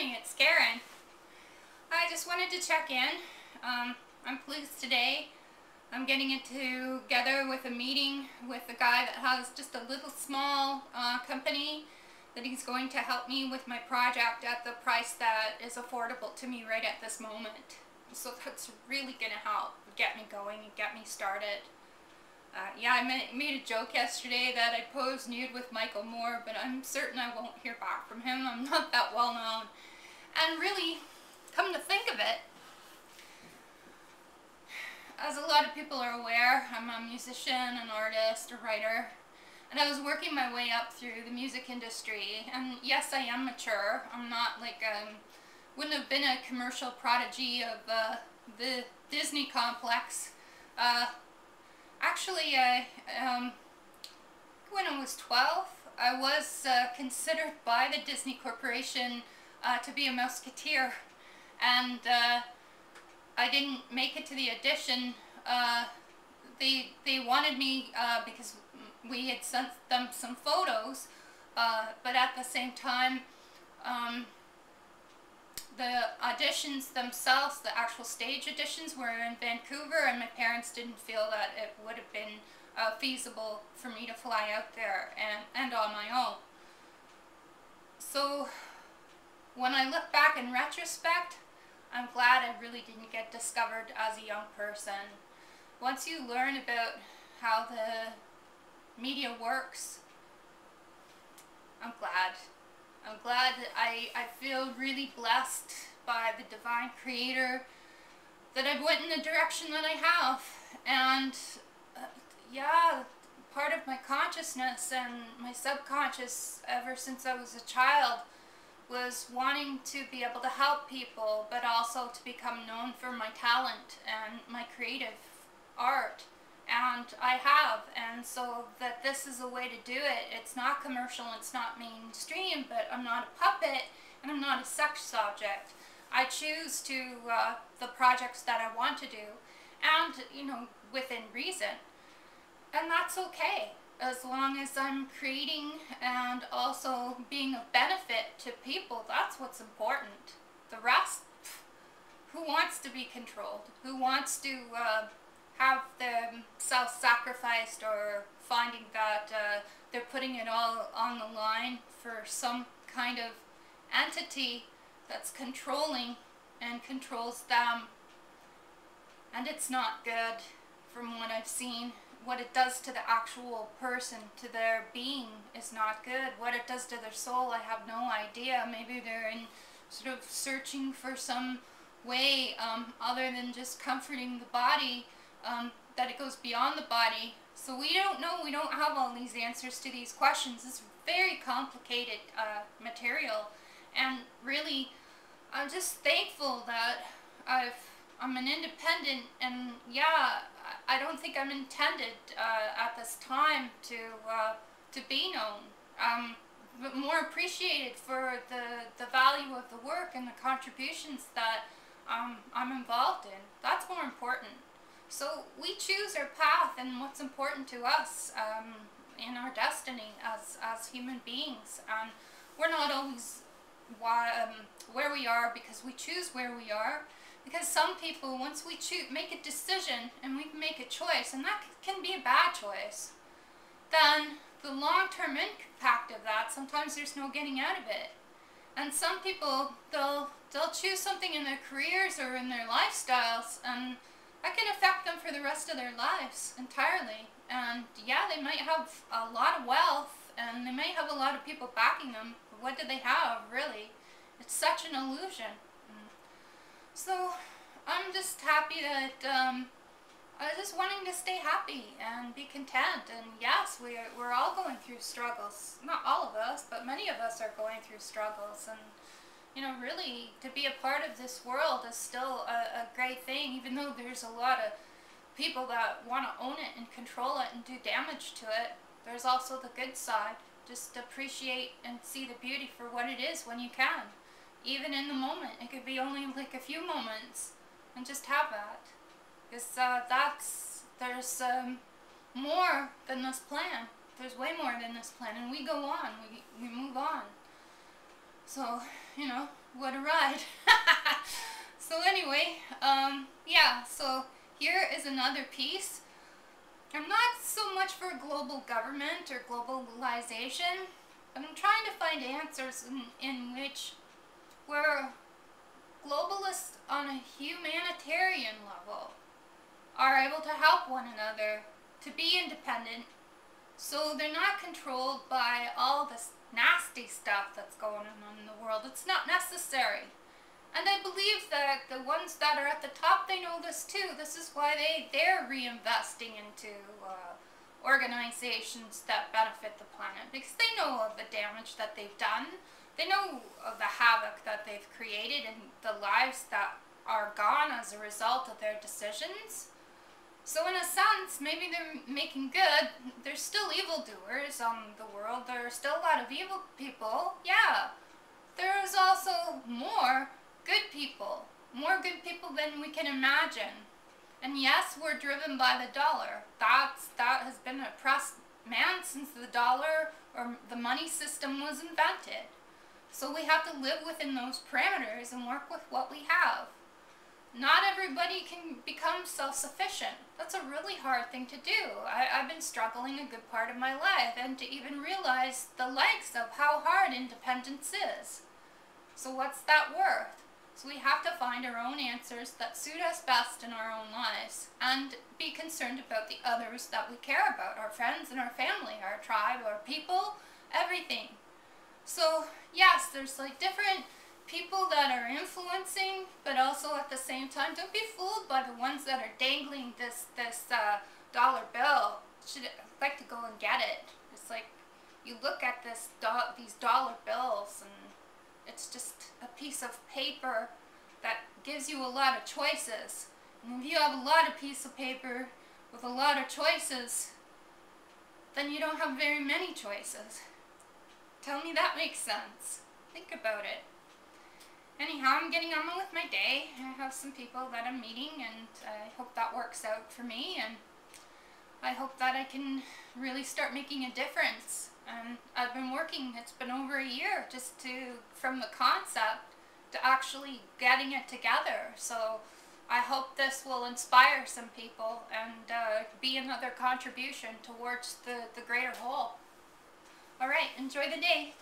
morning, it's Karen. I just wanted to check in. I'm pleased today. I'm getting it together with a meeting with a guy that has just a little small company that he's going to help me with my project at the price that is affordable to me right at this moment. So that's really going to help get me going and get me started. Yeah, I made a joke yesterday that I posed nude with Michael Moore, but I'm certain I won't hear back from him. I'm not that well known. And really, come to think of it, as a lot of people are aware, I'm a musician, an artist, a writer, and I was working my way up through the music industry. And yes, I am mature. I'm not like, wouldn't have been a commercial prodigy of the Disney complex. Actually, when I was 12, I was considered by the Disney Corporation to be a Musketeer, and I didn't make it to the audition. They wanted me because we had sent them some photos, but at the same time, the auditions themselves, the actual stage auditions, were in Vancouver, and my parents didn't feel that it would have been feasible for me to fly out there and on my own. So when I look back in retrospect, I'm glad I really didn't get discovered as a young person. Once you learn about how the media works, I'm glad. I'm glad that I feel really blessed by the divine creator that I've went in the direction that I have. And yeah, part of my consciousness and my subconscious ever since I was a child was wanting to be able to help people, but also to become known for my talent and my creative art. And I have, and so that this is a way to do it. It's not commercial, it's not mainstream, but I'm not a puppet and I'm not a sex object. I choose to the projects that I want to do, and you know, within reason. And that's okay, as long as I'm creating and also being of benefit to people. That's what's important. The rest, who wants to be controlled? Who wants to have them self-sacrificed, or finding that they're putting it all on the line for some kind of entity that's controlling and controls them? And it's not good from what I've seen. What it does to the actual person, to their being, is not good. What it does to their soul, I have no idea. Maybe they're in sort of searching for some way other than just comforting the body, that it goes beyond the body. So we don't know. We don't have all these answers to these questions. It's very complicated material, and really I'm just thankful that I'm an independent, and yeah, I don't think I'm intended at this time to be known, but more appreciated for the value of the work and the contributions that I'm involved in. That's more important. So we choose our path and what's important to us in our destiny as human beings. We're not always where we are because we choose where we are. Because some people, once we make a decision and we make a choice, and that can be a bad choice, then the long-term impact of that, sometimes there's no getting out of it. And some people, they'll choose something in their careers or in their lifestyles, and that can affect them for the rest of their lives entirely. And yeah, they might have a lot of wealth, and they may have a lot of people backing them, but what do they have, really? It's such an illusion. So I'm just happy that I'm just wanting to stay happy and be content. And yes, we're all going through struggles. Not all of us, but many of us are going through struggles. And you know, really, to be a part of this world is still a great thing, even though there's a lot of people that want to own it and control it and do damage to it. There's also the good side. Just appreciate and see the beauty for what it is when you can. Even in the moment. It could be only like a few moments, and just have that. Because there's more than this plan. There's way more than this plan, and we go on. We move on. So, you know, what a ride. So anyway, yeah, so here is another piece. I'm not so much for global government or globalization, but I'm trying to find answers in which we're globalists on a humanitarian level are able to help one another to be independent, so they're not controlled by all this nasty stuff that's going on in the world. It's not necessary. And I believe that the ones that are at the top, they know this too. This is why they're reinvesting into organizations that benefit the planet, because they know of the damage that they've done. They know of the havoc that they've created and the lives that are gone as a result of their decisions. So in a sense, maybe they're making good. There's still evildoers on the world. There are still a lot of evil people. Yeah. There is also more good people than we can imagine. And yes, we're driven by the dollar. That has been oppressed man since the dollar or the money system was invented. So we have to live within those parameters and work with what we have. Not everybody can become self-sufficient. That's a really hard thing to do. I've been struggling a good part of my life, and to even realize the lengths of how hard independence is. So what's that worth? So we have to find our own answers that suit us best in our own lives, and be concerned about the others that we care about, our friends and our family, our tribe, our people, everything. So yes, there's like different people that are influencing, but also at the same time, don't be fooled by the ones that are dangling this dollar bill. Should like to go and get it. It's like you look at these dollar bills, and it's just a piece of paper that gives you a lot of choices. And if you have a lot of piece of paper with a lot of choices, then you don't have very many choices. Tell me that makes sense. Think about it. Anyhow, I'm getting on with my day. I have some people that I'm meeting, and I hope that works out for me, and I hope that I can really start making a difference. And I've been working, it's been over a year, just from the concept to actually getting it together. So I hope this will inspire some people and be another contribution towards the greater whole. Alright, enjoy the day.